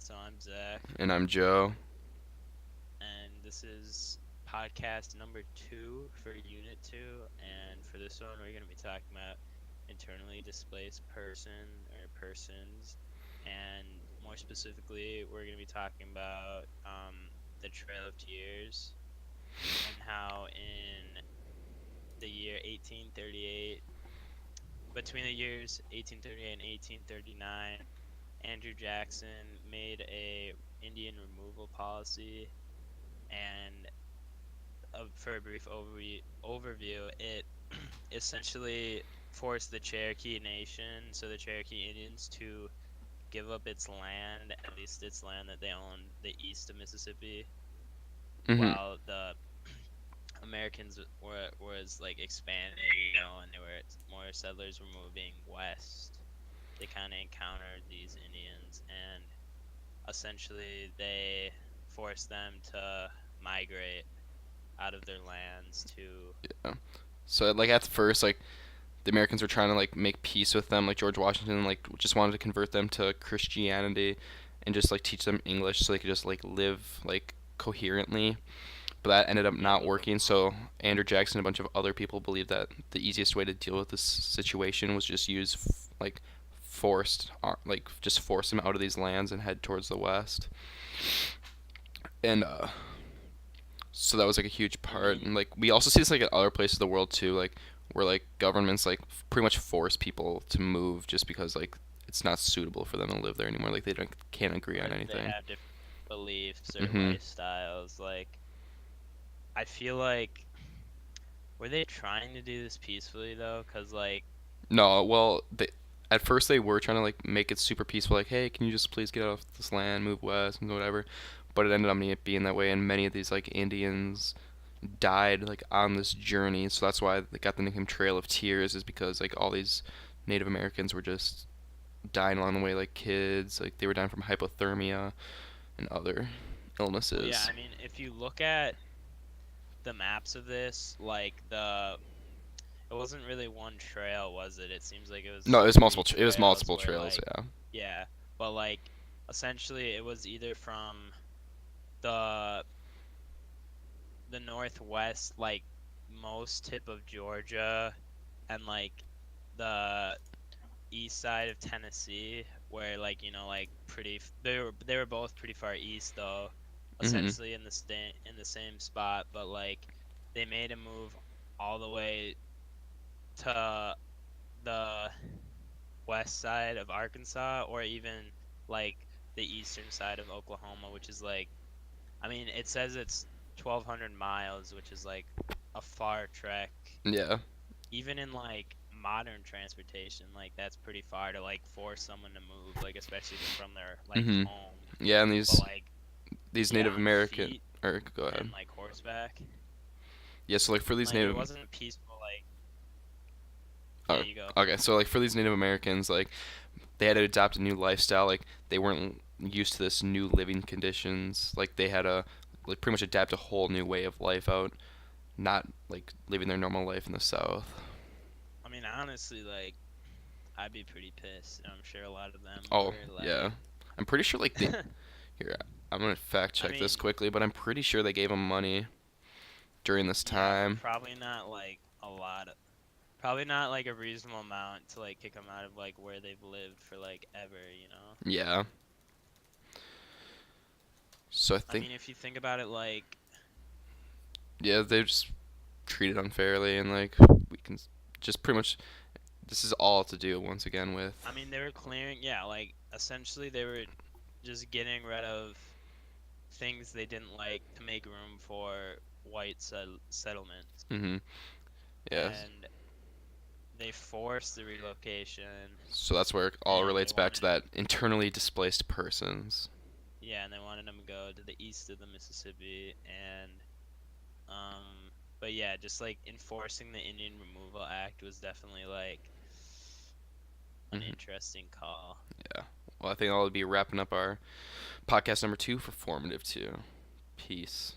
So I'm Zach, And I'm Joe. and this is podcast number 2 for Unit 2. And for this one, we're going to be talking about internally displaced person or persons. And more specifically, we're going to be talking about the Trail of Tears and how in the year 1838, between the years 1838 and 1839, Andrew Jackson made a Indian removal policy and for a brief overview, it essentially forced the Cherokee Nation, so the Cherokee Indians, to give up its land, at least its land that they owned, the east of Mississippi, hmm while the Americans was like expanding, and there were more settlers were moving west. They kind of encountered these Indians, and essentially they forced them to migrate out of their lands to. Yeah. So like at first, like the Americans were trying to like make peace with them. Like George Washington, like just wanted to convert them to Christianity, and just like teach them English so they could just like live like coherently. But that ended up Yeah, not but working. So Andrew Jackson and a bunch of other people believed that the easiest way to deal with this situation was just use like like just force them out of these lands and head towards the west. And so that was like a huge I part, mean, and like we also see this like in other places of the world too, like where like governments like pretty much force people to move just because like it's not suitable for them to live there anymore, like they don't can't agree or on they anything. have different beliefs or Mhm. lifestyles. Like, I feel like, were they trying to do this peacefully though? Cause like, No, well, at first they were trying to like make it super peaceful, like, hey, can you just please get off this land, move west, and whatever. But it ended up being that way, and many of these like Indians died like on this journey. So that's why they got the nickname Trail of Tears, is because like all these Native Americans were just dying along the way, like kids, like they were dying from hypothermia and other well, yeah, illnesses. I mean, if you look at the maps of this, like it wasn't really one trail, was it? It seems like it was No, it was three multiple. It was trails multiple where trails. like, Yeah. yeah, but like essentially it was either from the northwest, like most tip of Georgia, and like the east side of Tennessee, where like like they were both pretty far east though, Mhm. essentially in the same spot, but like they made a move all the way to the west side of Arkansas, or even like the eastern side of Oklahoma, which is like, I mean, it says it's 1,200 miles, which is like a far trek. Yeah. Even in like modern transportation, like that's pretty far to like force someone to move, like especially from their like Mhm. home. Yeah, and But these like, these yeah, Native on American, feet or go ahead. and like horseback, Yeah, so like for these like it Native wasn't peaceful. Like, yeah, Oh, you go. okay. So like for these Native Americans, like they had to adopt a new lifestyle. Like they weren't used to this new living conditions. Like they had to like pretty much adapt a whole new way of life out, not like living their normal life in the South. I mean, honestly, like I'd be pretty pissed, and I'm sure a lot of them Oh were yeah, like. I'm pretty sure like they here. I'm gonna fact I check this mean, quickly, but I'm pretty sure they gave them money during this yeah, but time. probably not like a lot. Probably not like a reasonable amount to like kick them out of like where they've lived for like ever. Yeah. So I I think mean, if you think about it, like, yeah they just treated unfairly, and like we can just pretty much this is all to do once again with. I mean, they were clearing, yeah, like essentially they were just getting rid of things they didn't like to make room for white settlements. Mhm. Yes. And they forced the relocation, So that's where it all and they relates back wanted to them, that internally displaced persons. yeah, and they wanted them to go to the east of the Mississippi. And but yeah, just like enforcing the Indian Removal Act was definitely like an Hmm. interesting call. Yeah. Well, I think I'll be wrapping up our podcast number 2 for formative 2. Peace.